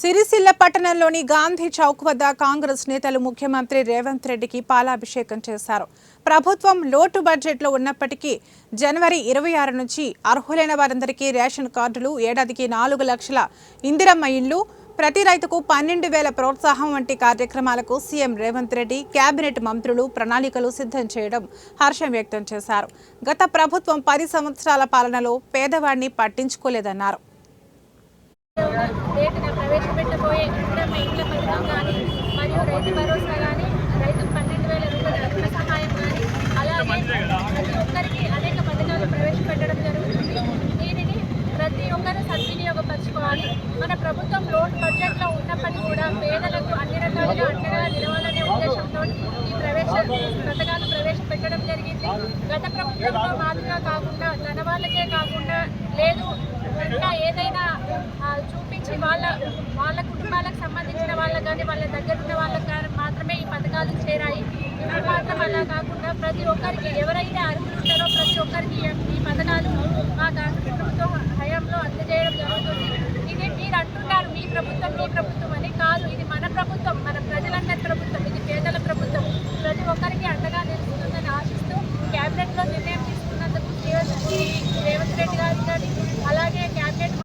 సిరిసిల్ల పట్టణంలోని గాంధీ చౌక్ వద్ద కాంగ్రెస్ నేతలు ముఖ్యమంత్రి రేవంత్ రెడ్డికి పాలాభిషేకం చేశారు. ప్రభుత్వం లోటు బడ్జెట్లో ఉన్నప్పటికీ జనవరి 26 నుంచి అర్హులైన వారందరికీ రేషన్ కార్డులు, ఏడాదికి 4 లక్షల ఇందిరమ్మ ఇళ్లు, ప్రతి రైతుకు 12,000 ప్రోత్సాహం వంటి కార్యక్రమాలకు సీఎం రేవంత్ రెడ్డి, కేబినెట్ మంత్రులు ప్రణాళికలు సిద్ధం చేయడం హర్షం వ్యక్తం చేశారు. గత ప్రభుత్వం 10 సంవత్సరాల పాలనలో పేదవాడిని పట్టించుకోలేదన్నారు. ప్రవేశపెట్టబోయే ఇందిరమ్మ ఇండ్ల పథకం కానీ మరియు రైతు భరోసా కానీ రైతుకు 12,000 రూపాయల రుణ సహాయం కానీ అలాగే ప్రతి ఒక్కరికి అనేక పథకాలు ప్రవేశపెట్టడం జరుగుతుంది. దీనిని ప్రతి ఒక్కరు సద్వినియోగపరచుకోవాలి. మన ప్రభుత్వం లోటు బడ్జెట్లో ఉన్నప్పటికీ కూడా పేదలకు అన్ని రకాలుగా అండగా నిలవాలనే ఉద్దేశంతో ఈ పథకాలు ప్రవేశపెట్టడం జరిగింది. గత ప్రభుత్వంలో మాదిరిగా కాకుండా తన వాళ్ళకే కాకుండా లేదు ఇంకా ఏదైనా చూపించి వాళ్ళ కుటుంబాలకు సంబంధించిన వాళ్ళకు కానీ వాళ్ళ దగ్గర ఉన్న వాళ్ళకి కానీ మాత్రమే ఈ పథకాలు చేరాయి. ఇప్పుడు మాత్రం అలా కాకుండా ప్రతి ఒక్కరికి ఎవరైతే అర్హులు ఉంటారో ప్రతి ఒక్కరికి ఈ పథకాలు మా కాంగ్రెస్ ప్రభుత్వం హయాంలో అందజేయడం జరుగుతుంది.